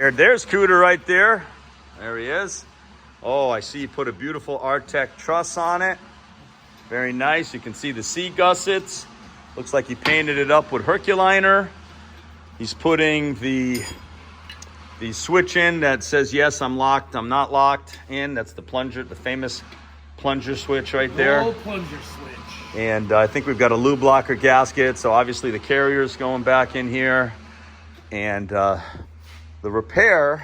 There's Cooter right there. There he is. Oh, I see you put a beautiful Artec truss on it. Very nice. You can see the sea gussets. Looks like he painted it up with Herculiner. He's putting the switch in that says, yes, I'm locked, I'm not locked in. That's the plunger, the famous plunger switch right there. Old plunger switch. And I think we've got a lube blocker gasket. So obviously the carrier's going back in here. And the repair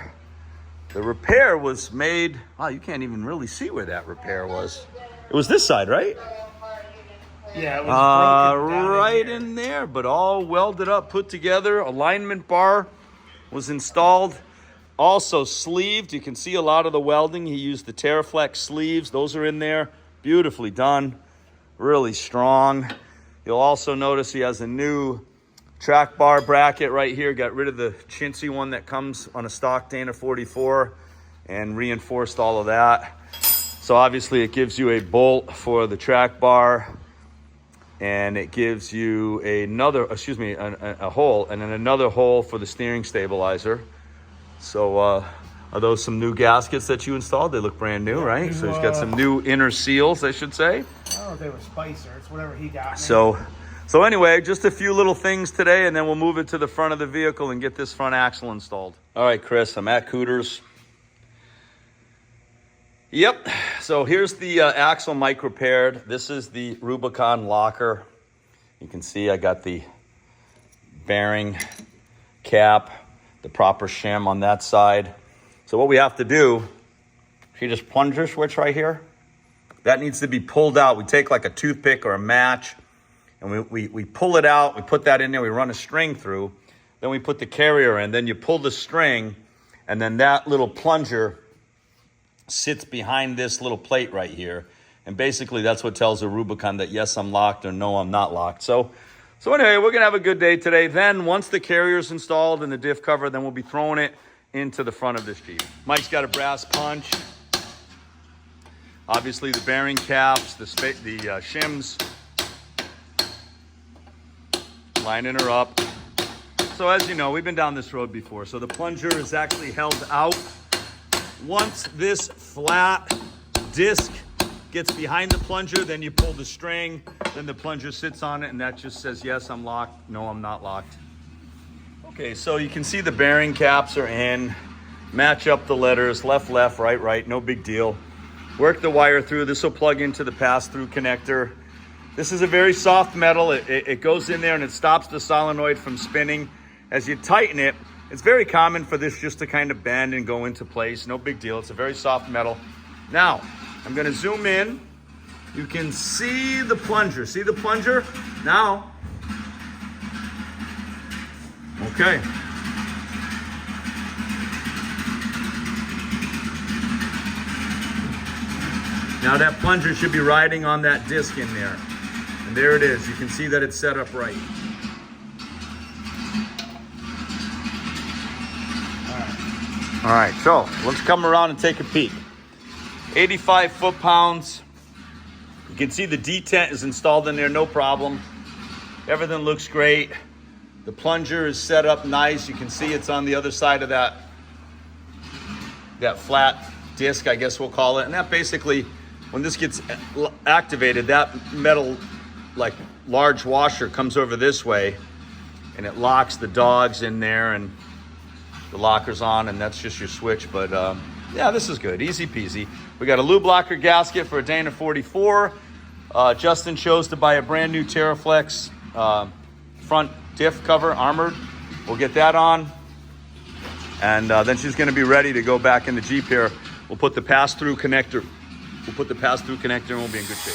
was made, wow, you can't even really see where that repair was. It was this side, right? Yeah, it was broken right in there, but all welded up, put together. Alignment bar was installed. Also sleeved. You can see a lot of the welding. He used the Terraflex sleeves. Those are in there. Beautifully done. Really strong. You'll also notice he has a new track bar bracket right here. Got rid of the chintzy one that comes on a stock Dana 44 and reinforced all of that. So obviously it gives you a bolt for the track bar, and it gives you a hole, and then another hole for the steering stabilizer. So are those some new gaskets that you installed? They look brand new, right? So he's got some new inner seals, I should say. I don't know if they were Spicer. It's whatever he got me. So anyway, just a few little things today, and then we'll move it to the front of the vehicle and get this front axle installed. All right, Chris, I'm at Cooter's. Yep, so here's the axle mic repaired. This is the Rubicon locker. You can see I got the bearing cap, the proper shim on that side. So what we have to do, see this plunger switch right here? That needs to be pulled out. We take like a toothpick or a match, and we pull it out. We put that in there. We run a string through. Then we put the carrier in. Then you pull the string, and then that little plunger sits behind this little plate right here. And basically that's what tells the Rubicon that yes, I'm locked, or no, I'm not locked. So anyway, we're gonna have a good day today. Then once the carrier's installed and the diff cover, then we'll be throwing it into the front of this Jeep. Mike's got a brass punch. Obviously the bearing caps, the shims, lining her up. So as you know, we've been down this road before. So the plunger is actually held out. Once this flat disc gets behind the plunger, then you pull the string, then the plunger sits on it, and that just says, yes, I'm locked, no, I'm not locked. Okay, so you can see the bearing caps are in. Match up the letters, left, left, right, right, no big deal. Work the wire through. This will plug into the pass-through connector. This is a very soft metal. It goes in there and it stops the solenoid from spinning. As you tighten it, it's very common for this just to kind of bend and go into place. No big deal. It's a very soft metal. Now, I'm going to zoom in. You can see the plunger. See the plunger? Now. Okay. Now that plunger should be riding on that disc in there. And there it is. You can see that it's set up right. All right, so let's come around and take a peek. 85 foot-pounds. You can see the detent is installed in there, no problem. Everything looks great. The plunger is set up nice. You can see it's on the other side of that flat disc, I guess we'll call it. And that basically, when this gets activated, that metal, like large washer comes over this way, and it locks the dogs in there, and the locker's on, and that's just your switch. But yeah, this is good, easy peasy. We got a lube blocker gasket for a Dana 44. Justin chose to buy a brand new Terraflex front diff cover, armored. We'll get that on, and then she's going to be ready to go back in the Jeep here. We'll put the pass-through connector. And we'll be in good shape.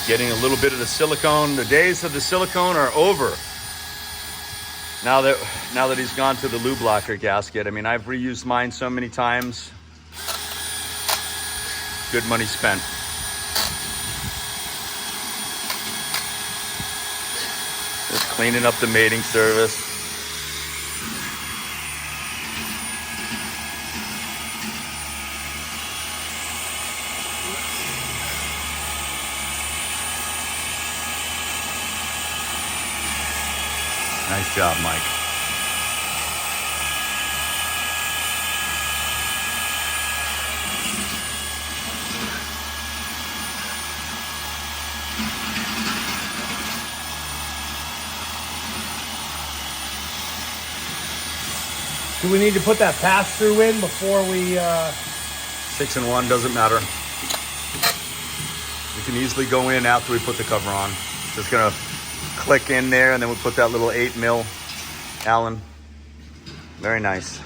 Getting a little bit of the silicone. The days of the silicone are over. Now that he's gone to the lube blocker gasket. I mean, I've reused mine so many times. Good money spent. Just cleaning up the mating service. Nice job, Mike. Do we need to put that pass-through in before we... 6 and 1, doesn't matter. We can easily go in after we put the cover on. Just gonna click in there, and then we'll put that little 8 mil Allen. Very nice.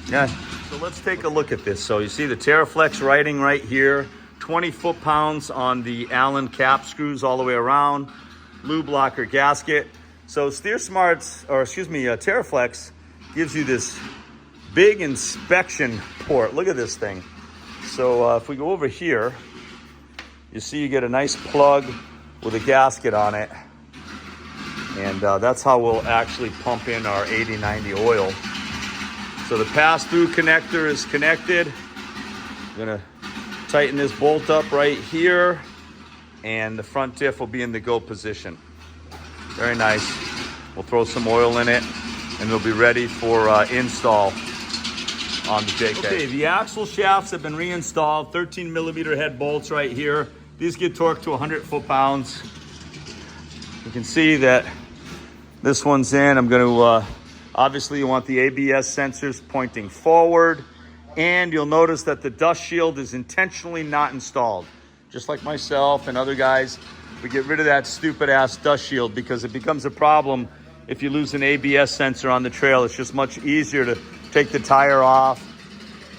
Yeah, so let's take a look at this. So you see the TerraFlex writing right here, 20 foot-pounds on the Allen cap screws all the way around, lube locker gasket. So TerraFlex gives you this big inspection port. Look at this thing. So if we go over here, you see you get a nice plug with a gasket on it. And that's how we'll actually pump in our 80/90 oil. So the pass-through connector is connected. I'm gonna tighten this bolt up right here, and the front diff will be in the go position. Very nice. We'll throw some oil in it, and it'll be ready for install on the JK. Okay, the axle shafts have been reinstalled. 13 millimeter head bolts right here. These get torqued to 100 foot-pounds. You can see that this one's in. I'm gonna, obviously you want the ABS sensors pointing forward, and you'll notice that the dust shield is intentionally not installed. Just like myself and other guys, we get rid of that stupid ass dust shield because it becomes a problem if you lose an ABS sensor on the trail. It's just much easier to take the tire off,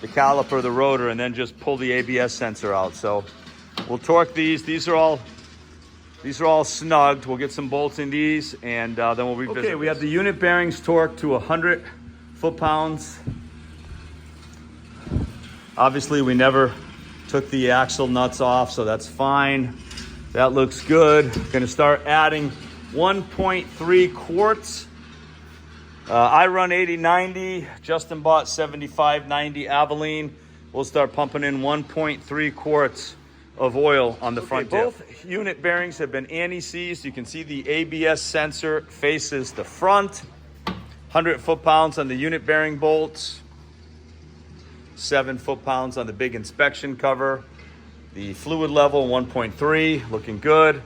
the caliper, the rotor, and then just pull the ABS sensor out. So we'll torque these. These are all snugged. We'll get some bolts in these, and then we'll revisit. Okay, we have the unit bearings torqued to 100 foot-pounds. Obviously, we never took the axle nuts off, so that's fine. That looks good. Gonna start adding 1.3 quarts. I run 80/90. Justin bought 75/90 Abilene. We'll start pumping in 1.3 quarts of oil on the front diff. Both unit bearings have been anti-seized. You can see the ABS sensor faces the front. 100 foot-pounds on the unit bearing bolts. 7 foot-pounds on the big inspection cover. The fluid level 1.3, looking good.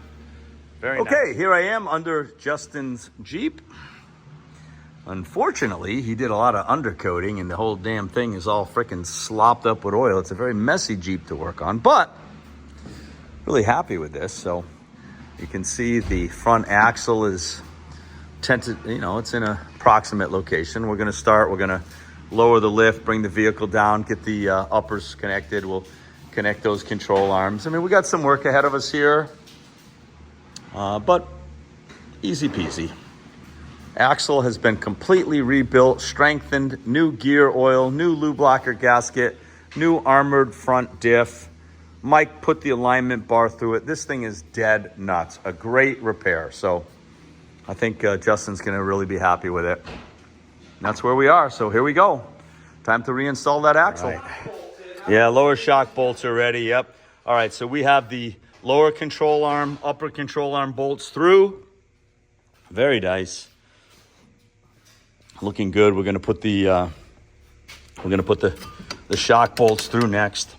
Very nice. Okay, here I am under Justin's Jeep. Unfortunately, he did a lot of undercoating, and the whole damn thing is all freaking slopped up with oil. It's a very messy Jeep to work on, but really happy with this. So you can see the front axle is tented, you know, it's in a proximate location. We're gonna lower the lift, bring the vehicle down, get the uppers connected. We'll connect those control arms. I mean, we got some work ahead of us here, but easy peasy. Axle has been completely rebuilt, strengthened, new gear oil, new lube locker gasket, new armored front diff. Mike put the alignment bar through it. This thing is dead nuts. A great repair. So I think Justin's gonna really be happy with it. And that's where we are. So here we go. Time to reinstall that axle. Right. Yeah, lower shock bolts are ready. Yep. All right, so we have the lower control arm, upper control arm bolts through. Very nice. Looking good. We're gonna put the shock bolts through next.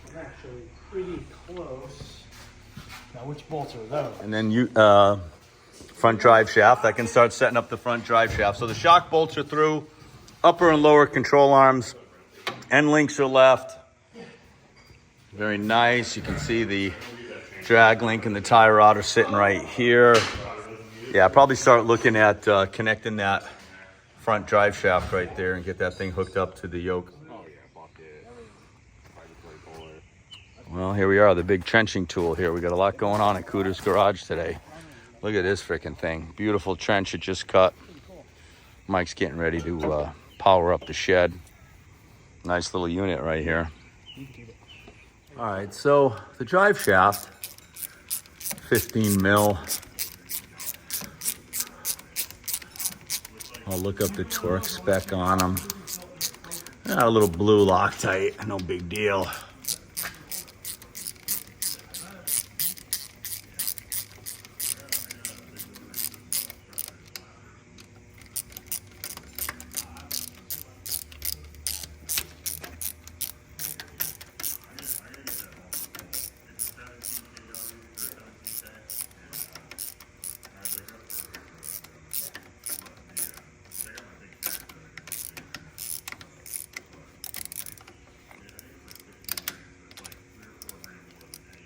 I'm actually pretty close. Now, which bolts are those? And then front drive shaft. I can start setting up the front drive shaft. So the shock bolts are through, upper and lower control arms, end links are left. Very nice. You can see the drag link and the tie rod are sitting right here. Yeah, I'll probably start looking at connecting that front drive shaft right there and get that thing hooked up to the yoke. Well, here we are, the big trenching tool here. We got a lot going on at Cooter's Garage today. Look at this freaking thing. Beautiful trench it just cut. Mike's getting ready to power up the shed. Nice little unit right here. All right, so the drive shaft, 15 mil. I'll look up the torque spec on them. A little blue Loctite, no big deal.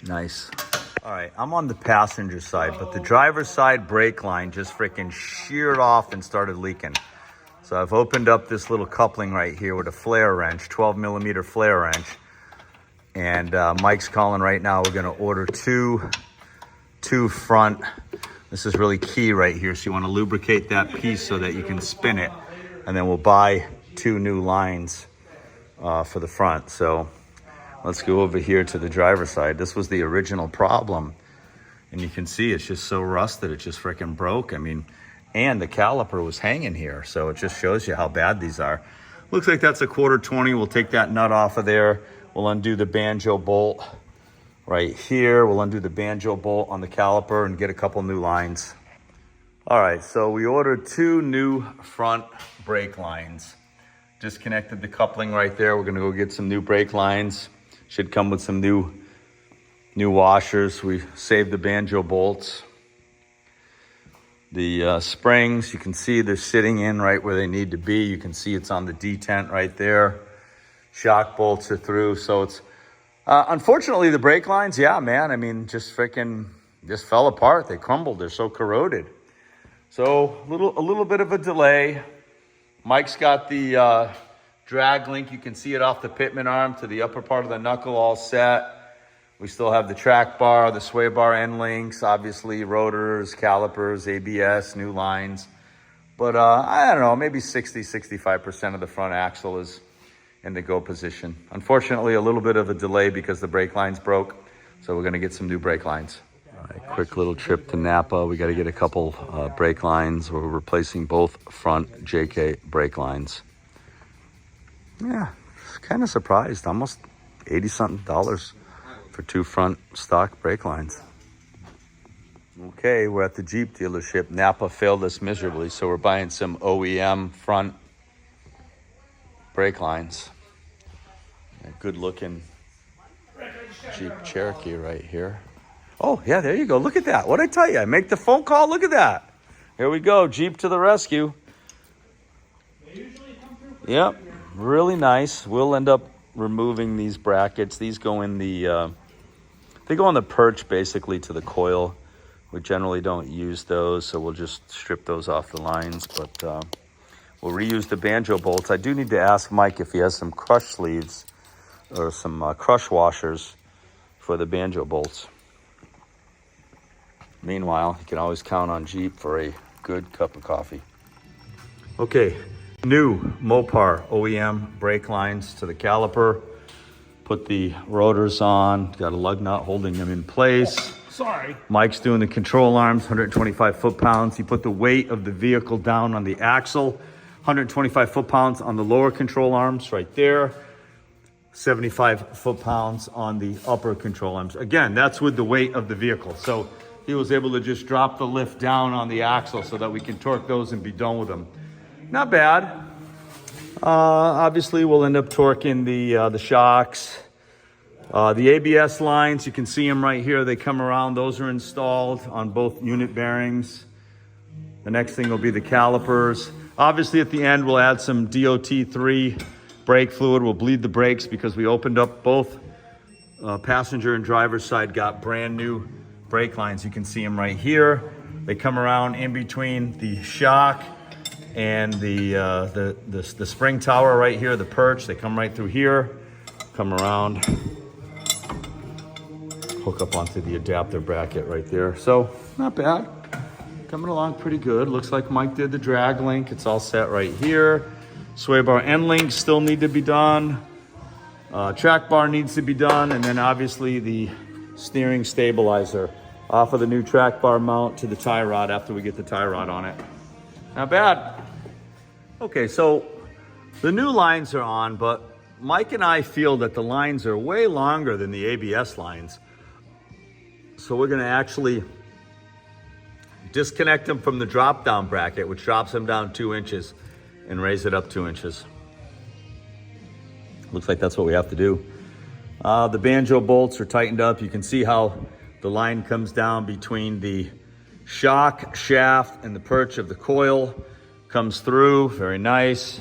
Nice. All right, I'm on the passenger side, but the driver's side brake line just freaking sheared off and started leaking. So I've opened up this little coupling right here with a flare wrench, 12 millimeter flare wrench. And Mike's calling right now. We're gonna order two front. This is really key right here. So you wanna lubricate that piece so that you can spin it. And then we'll buy 2 new lines for the front. So let's go over here to the driver's side. This was the original problem. And you can see it's just so rusted, it just freaking broke. I mean, and the caliper was hanging here. So it just shows you how bad these are. Looks like that's a 1/4 We'll take that nut off of there. We'll undo the banjo bolt right here. We'll undo the banjo bolt on the caliper and get a couple new lines. All right, so we ordered 2 new front brake lines. Disconnected the coupling right there. We're gonna go get some new brake lines. Should come with some new washers. We saved the banjo bolts. The springs, you can see they're sitting in right where they need to be. You can see it's on the detent right there. Shock bolts are through. So it's, unfortunately the brake lines, yeah, man, I mean, just fell apart. They crumbled, they're so corroded. So a little bit of a delay. Mike's got the drag link. You can see it off the pitman arm to the upper part of the knuckle all set. We still have the track bar, the sway bar end links, obviously rotors, calipers, ABS, new lines. But I don't know, maybe 60-65% of the front axle is in the go position. Unfortunately, a little bit of a delay because the brake lines broke. So we're gonna get some new brake lines. All right, quick little trip to Napa. We gotta get a couple brake lines. We're replacing both front JK brake lines. Yeah, kind of surprised. Almost $80-something for 2 front stock brake lines. Okay, we're at the Jeep dealership. Napa failed us miserably, so we're buying some OEM front brake lines. A good looking Jeep Cherokee right here. Oh yeah, there you go. Look at that. What'd I tell you? I make the phone call. Look at that. Here we go. Jeep to the rescue. They usually come through. Yep, really nice. We'll end up removing these brackets. These go in the, they go on the perch basically to the coil. We generally don't use those, so we'll just strip those off the lines, but we'll reuse the banjo bolts. I do need to ask Mike if he has some crush sleeves or some crush washers for the banjo bolts. Meanwhile, you can always count on Jeep for a good cup of coffee. Okay, new Mopar OEM brake lines to the caliper. Put the rotors on, got a lug nut holding them in place. Sorry. Mike's doing the control arms, 125 foot-pounds. He put the weight of the vehicle down on the axle, 125 foot-pounds on the lower control arms right there, 75 foot-pounds on the upper control arms. Again, that's with the weight of the vehicle. So he was able to just drop the lift down on the axle so that we can torque those and be done with them. Not bad. Obviously, we'll end up torquing the shocks. The ABS lines, you can see them right here. They come around. Those are installed on both unit bearings. The next thing will be the calipers. Obviously, at the end, we'll add some DOT3 brake fluid. We'll bleed the brakes because we opened up both passenger and driver's side, got brand new brake lines. You can see them right here. They come around in between the shock and the spring tower right here, the perch. They come right through here, come around, hook up onto the adapter bracket right there. So not bad, coming along pretty good. Looks like Mike did the drag link. It's all set right here. Sway bar end links still need to be done. Track bar needs to be done. And then obviously the steering stabilizer off of the new track bar mount to the tie rod after we get the tie rod on it. Not bad. Okay, so the new lines are on, but Mike and I feel that the lines are way longer than the ABS lines. So we're gonna actually disconnect them from the drop down bracket, which drops them down 2 inches, and raise it up 2 inches. Looks like that's what we have to do. The banjo bolts are tightened up. You can see how the line comes down between the shock shaft and the perch of the coil, comes through, very nice.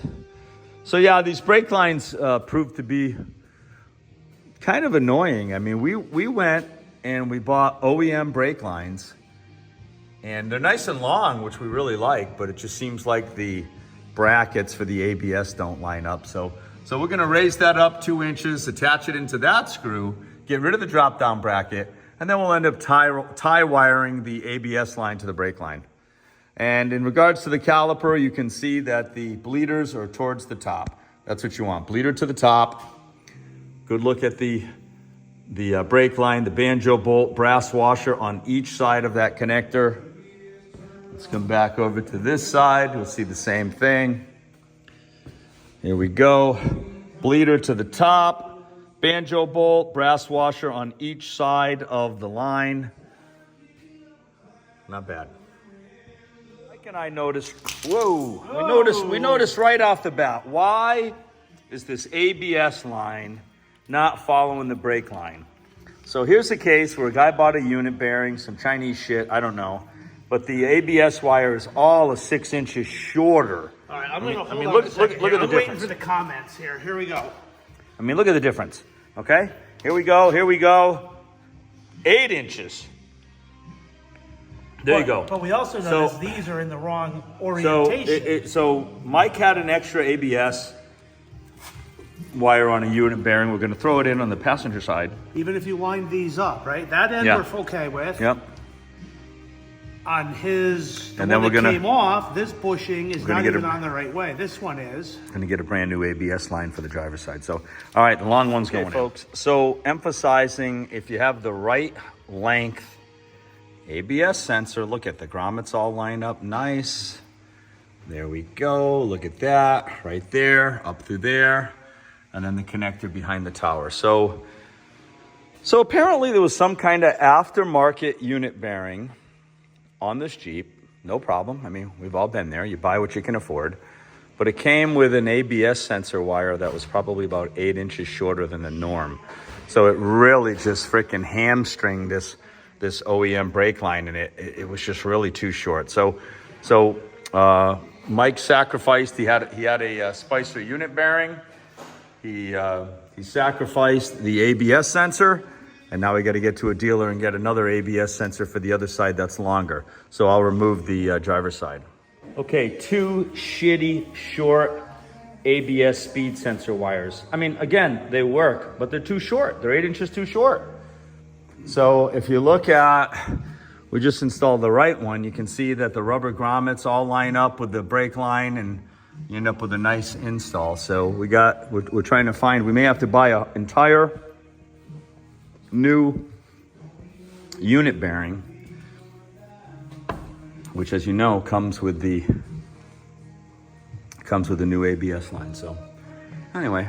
So yeah, these brake lines proved to be kind of annoying. I mean, we went and we bought OEM brake lines, and they're nice and long, which we really like, but it just seems like the brackets for the ABS don't line up. So we're gonna raise that up 2 inches, attach it into that screw, get rid of the drop down bracket, and then we'll end up tie wiring the ABS line to the brake line. And in regards to the caliper, you can see that the bleeders are towards the top. That's what you want, bleeder to the top. Good look at the brake line, the banjo bolt, brass washer on each side of that connector. Let's come back over to this side. We'll see the same thing. Here we go. Bleeder to the top, banjo bolt, brass washer on each side of the line. Not bad. Mike and I noticed, we noticed right off the bat, why is this ABS line not following the brake line? So here's a case where a guy bought a unit bearing, some Chinese shit, I don't know, but the ABS wire is all 6 inches shorter. All right, I'm gonna look at the I'm difference. waiting for the comments here. Here we go. I mean, look at the difference, okay? Here we go. 8 inches. There you go. But we also So- noticed these are in the wrong orientation. So Mike had an extra ABS wire on a unit bearing. We're gonna throw it in on the passenger side. Even if you line these up, right? That end Yeah. we're okay with. Yep. On his, the And then one we're that gonna- came off, this bushing is gonna not get even a- on the right way. This one is. Gonna get a brand new ABS line for the driver's side. So, all right, the long one's going in. Folks, so emphasizing if you have the right length ABS sensor, look at the grommets all lined up nice. There we go, look at that, right there, up through there, and then the connector behind the tower. So apparently there was some kind of aftermarket unit bearing on this Jeep. No problem, I mean, we've all been there, you buy what you can afford. But it came with an ABS sensor wire that was probably about 8 inches shorter than the norm. So it really just freaking hamstringed this OEM brake line, and it was just really too short. So Mike sacrificed. He had a Spicer unit bearing. He sacrificed the ABS sensor, and now we got to get to a dealer and get another ABS sensor for the other side that's longer. So I'll remove the driver's side. Okay, 2 shitty short ABS speed sensor wires. I mean, again, they work, but they're too short. They're 8 inches too short. So if you look at, we just installed the right one, you can see that the rubber grommets all line up with the brake line, and you end up with a nice install. So we're trying to find, we may have to buy an entire new unit bearing, which, as you know, comes with the new ABS line. So anyway,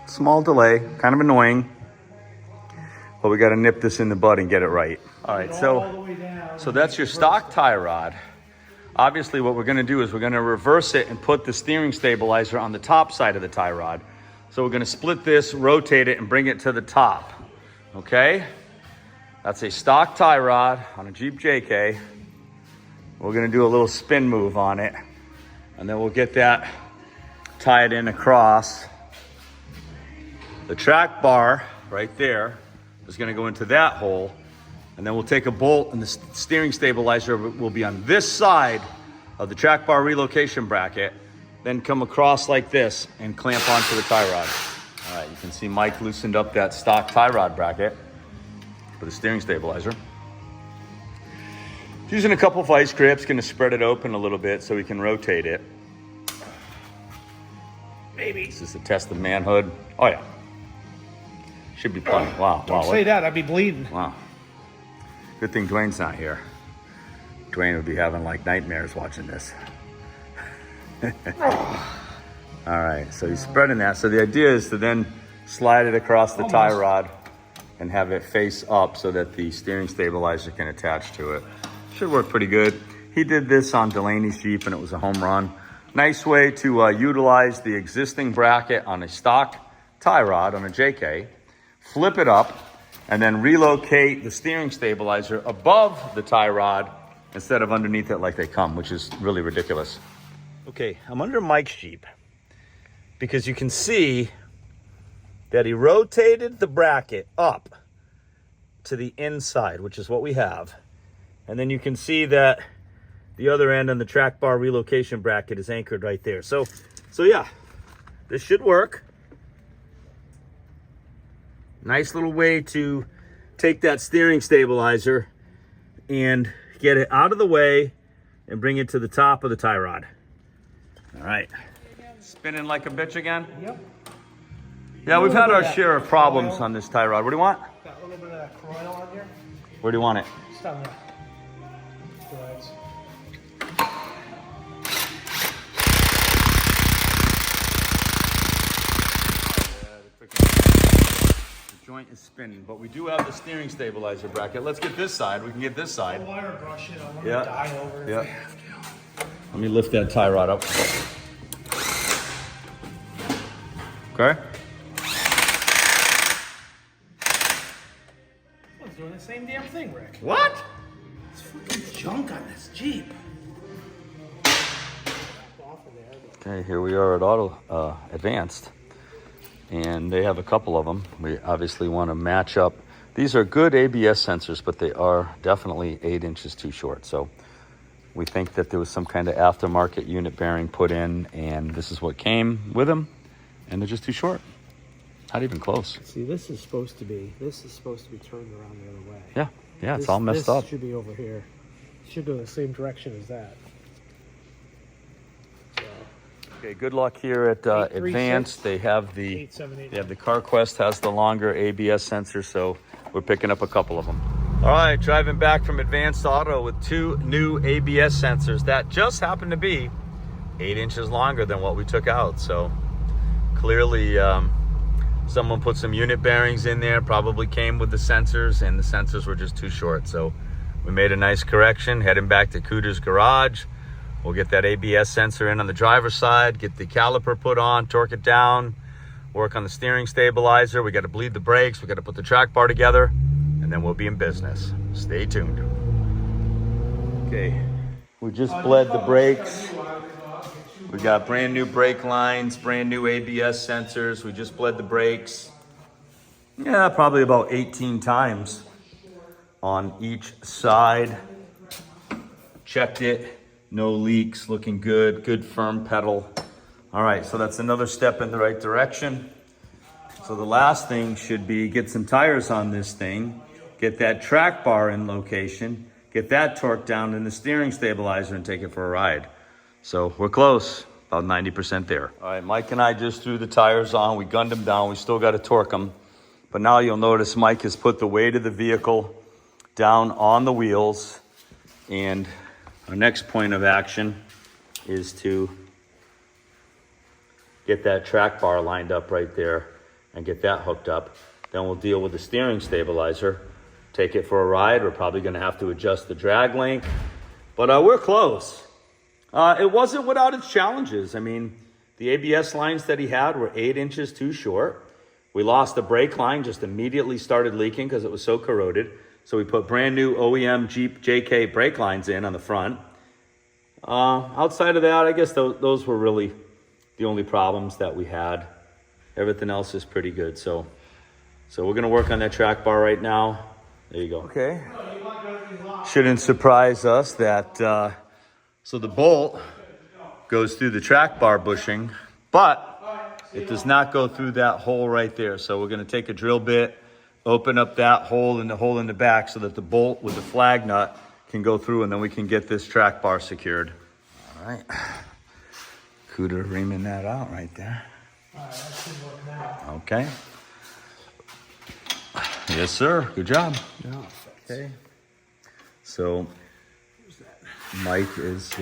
small delay, kind of annoying. But we got to nip this in the bud and get it right. All right, so that's your stock tie rod. Obviously, what we're going to do is we're going to reverse it and put the steering stabilizer on the top side of the tie rod. So we're going to split this, rotate it, and bring it to the top. Okay? That's a stock tie rod on a Jeep JK. We're going to do a little spin move on it, and then we'll get that tied in across. The track bar right there is going to go into that hole, and then we'll take a bolt, and the steering stabilizer will be on this side of the track bar relocation bracket, then come across like this and clamp onto the tie rod. All right, you can see Mike loosened up that stock tie rod bracket for the steering stabilizer. Using a couple of vice grips, going to spread it open a little bit so we can rotate it. Maybe. This is a test of manhood. Oh yeah. Should be plenty. Wow. Don't say that, I'd be bleeding. Wow. Good thing Dwayne's not here. Dwayne would be having like nightmares watching this. All right, so he's spreading that. So the idea is to then slide it across the tie rod and have it face up so that the steering stabilizer can attach to it. Should work pretty good. He did this on Delaney's Jeep and it was a home run. Nice way to utilize the existing bracket on a stock tie rod on a JK, flip it up, and then relocate the steering stabilizer above the tie rod instead of underneath it like they come, which is really ridiculous. Okay, I'm under Mike's Jeep because you can see that he rotated the bracket up to the inside, which is what we have. And then you can see that the other end on the track bar relocation bracket is anchored right there. So yeah, this should work. Nice little way to take that steering stabilizer and get it out of the way and bring it to the top of the tie rod. All right. Spinning like a bitch again? Yep. Yeah, we've had our share of problems on this tie rod. What do you want? Got a little bit of that coil on here. Where do you want it? Just on there. Right. The joint is spinning, but we do have the steering stabilizer bracket. Let's get this side. We can get this side. I'll wire brush it. I'm gonna Yeah. die over it if I have to. Let me lift that tie rod up. Okay. It's doing the same damn thing, Rick. What? It's freaking junk on this Jeep. Okay, here we are at Auto Advanced, and they have a couple of them. We obviously want to match up. These are good ABS sensors, but they are definitely 8 inches too short. So we think that there was some kind of aftermarket unit bearing put in, and this is what came with them, and they're just too short. Not even close. See, this is supposed to be turned around the other way. Yeah, it's all messed up. This should be over here. It should go the same direction as that. Okay, good luck here at Advanced. They have the 878. they have the CarQuest has the longer ABS sensor, so we're picking up a couple of them. All right, driving back from Advanced Auto with 2 new ABS sensors that just happen to be 8 inches longer than what we took out. So clearly someone put some unit bearings in there, probably came with the sensors, and the sensors were just too short. So we made a nice correction, heading back to Cooter's garage. We'll get that ABS sensor in on the driver's side, get the caliper put on, torque it down, work on the steering stabilizer. We got to bleed the brakes. We got to put the track bar together, and then we'll be in business. Stay tuned. Okay, we just bled the brakes. We got brand new brake lines, brand new ABS sensors. We just bled the brakes. Yeah, probably about 18 times on each side. Checked it. No leaks, looking good, good firm pedal. All right, so that's another step in the right direction. So the last thing should be get some tires on this thing, get that track bar in location, get that torqued down in the steering stabilizer, and take it for a ride. So we're close, about 90% there. All right, Mike and I just threw the tires on. We gunned them down. We still got to torque them. But now you'll notice Mike has put the weight of the vehicle down on the wheels, and our next point of action is to get that track bar lined up right there and get that hooked up. Then we'll deal with the steering stabilizer, take it for a ride. We're probably gonna have to adjust the drag length, but we're close. It wasn't without its challenges. I mean, the ABS lines that he had were 8 inches too short. We lost the brake line, just immediately started leaking because it was so corroded. So we put brand new OEM Jeep JK brake lines in on the front. Outside of that, I guess those were really the only problems that we had. Everything else is pretty good. So we're gonna work on that track bar right now. There you go. Okay. Shouldn't surprise us that, so the bolt goes through the track bar bushing, but it does not go through that hole right there. So we're gonna take a drill bit, open up that hole and the hole in the back so that the bolt with the flag nut can go through, and then we can get this track bar secured. All right. Cooter reaming that out right there. All right, that should work now. Okay. Yes, sir. Good job. Yeah. Okay. So Mike is,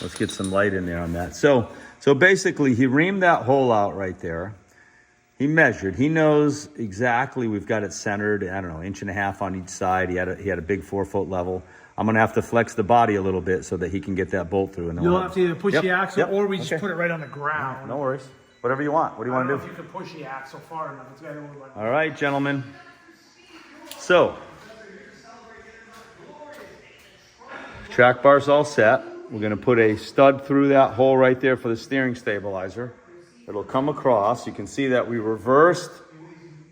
let's get some light in there on that. So basically he reamed that hole out right there. He measured. He knows exactly. We've got it centered. I don't know, 1.5 inches on each side. He had a big 4-foot level. I'm gonna have to flex the body a little bit so that he can get that bolt through. And then You'll have to either push the axle or we just Okay. put it right on the ground. No worries. Whatever you want. What do you want to do? If you can push the axle far enough, it's gotta look like. All right, gentlemen. So track bar's all set. We're gonna put a stud through that hole right there for the steering stabilizer. It'll come across. You can see that we reversed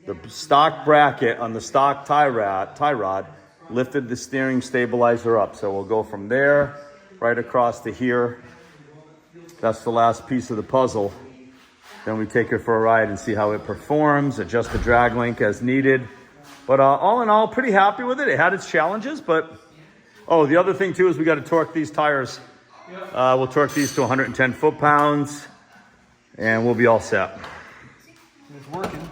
The stock bracket on the stock tie rod lifted the steering stabilizer up. So we'll go from there right across to here. That's the last piece of the puzzle. Then we take it for a ride and see how it performs, adjust the drag link as needed. But all in all, pretty happy with it. It had its challenges, but oh, the other thing too is we got to torque these tires. We'll torque these to 110 foot-pounds and we'll be all set. It's working.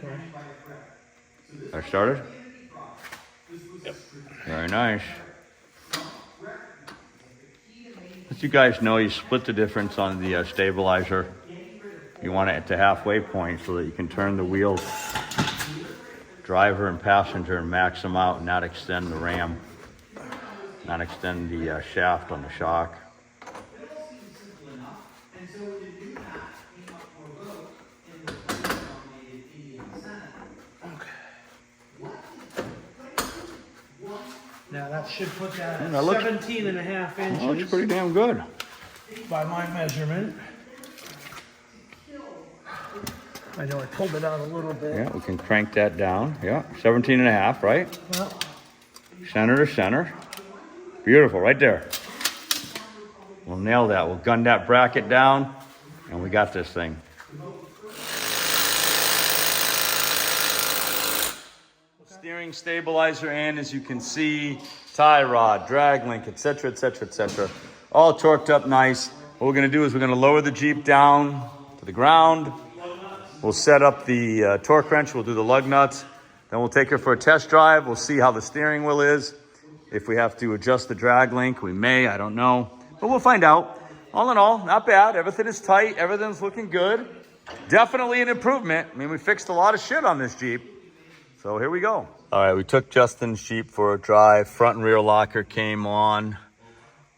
Okay. I started? Yep. Very nice. As you guys know, you split the difference on the stabilizer. You want it at the halfway point so that you can turn the wheels, driver and passenger, and max them out and not extend the ram, not extend the shaft on the shock. Now that should put that at that looks- 17 and a half inches. That looks pretty damn good. By my measurement. I know I pulled it out a little bit. Yeah, we can crank that down. Yeah, 17 and a half, right? Well, Center to center. Beautiful, right there. We'll nail that. We'll gun that bracket down, and we got this thing. Steering stabilizer, and as you can see, tie rod, drag link, etc., etc., etc. All torqued up nice. What we're going to do is we're going to lower the Jeep down to the ground. We'll set up the torque wrench. We'll do the lug nuts. Then we'll take her for a test drive. We'll see how the steering wheel is. If we have to adjust the drag link, we may. I don't know. But we'll find out. All in all, not bad. Everything is tight. Everything's looking good. Definitely an improvement. I mean, we fixed a lot of shit on this Jeep. So here we go. All right, we took Justin's Jeep for a drive. Front and rear locker came on.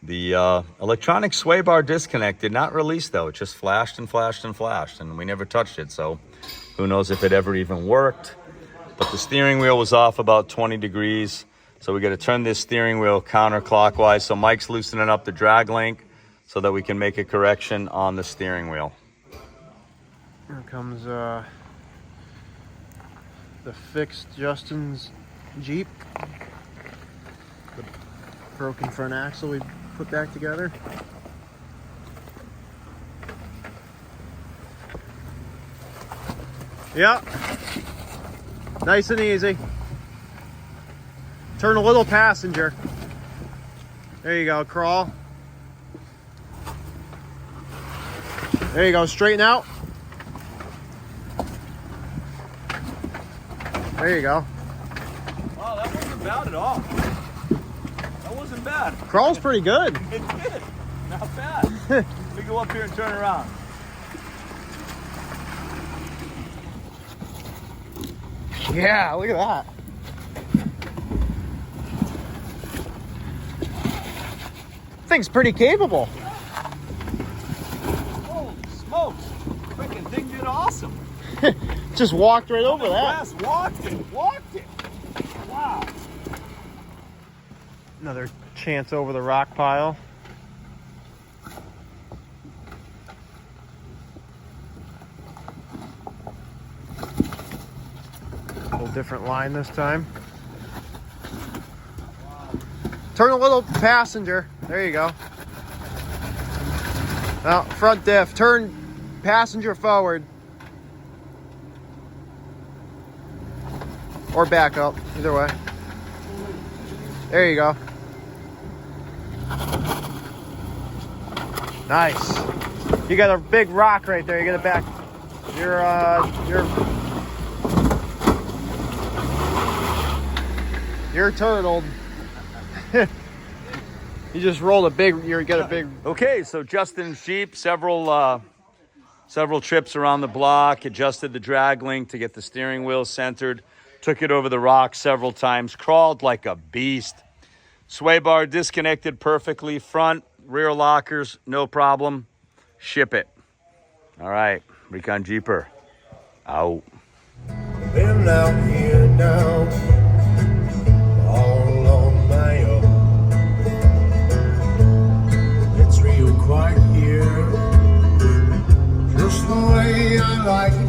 The electronic sway bar disconnect did not release, though. It just flashed and flashed and flashed, and we never touched it. So who knows if it ever even worked. But the steering wheel was off about 20 degrees. So we got to turn this steering wheel counterclockwise. So Mike's loosening up the drag link so that we can make a correction on the steering wheel. Here comes the fixed Justin's Jeep. The broken front axle we put back together. Yeah. Nice and easy. Turn a little passenger. There you go, crawl. There you go, straighten out. There you go. Oh, that wasn't bad at all. That wasn't bad. Crawl's pretty good. It did. Not bad. Let me go up here and turn around. Yeah, look at that. Thing's pretty capable. Holy smokes. Freaking thing did awesome. Just walked right over that. Yes, walked it. Wow. Another chance over the rock pile. A little different line this time. Turn a little passenger. There you go. Now, front diff. Turn passenger forward. Or back up. Either way. There you go. Nice. You got a big rock right there. You got it back. You're turtled. You just rolled a big. You got a big. Okay, so Justin's Jeep, several trips around the block, adjusted the drag link to get the steering wheel centered, took it over the rock several times, crawled like a beast. Sway bar disconnected perfectly, front, rear lockers, no problem. Ship it. All right, Recon Jeeper, out. Been out here now all right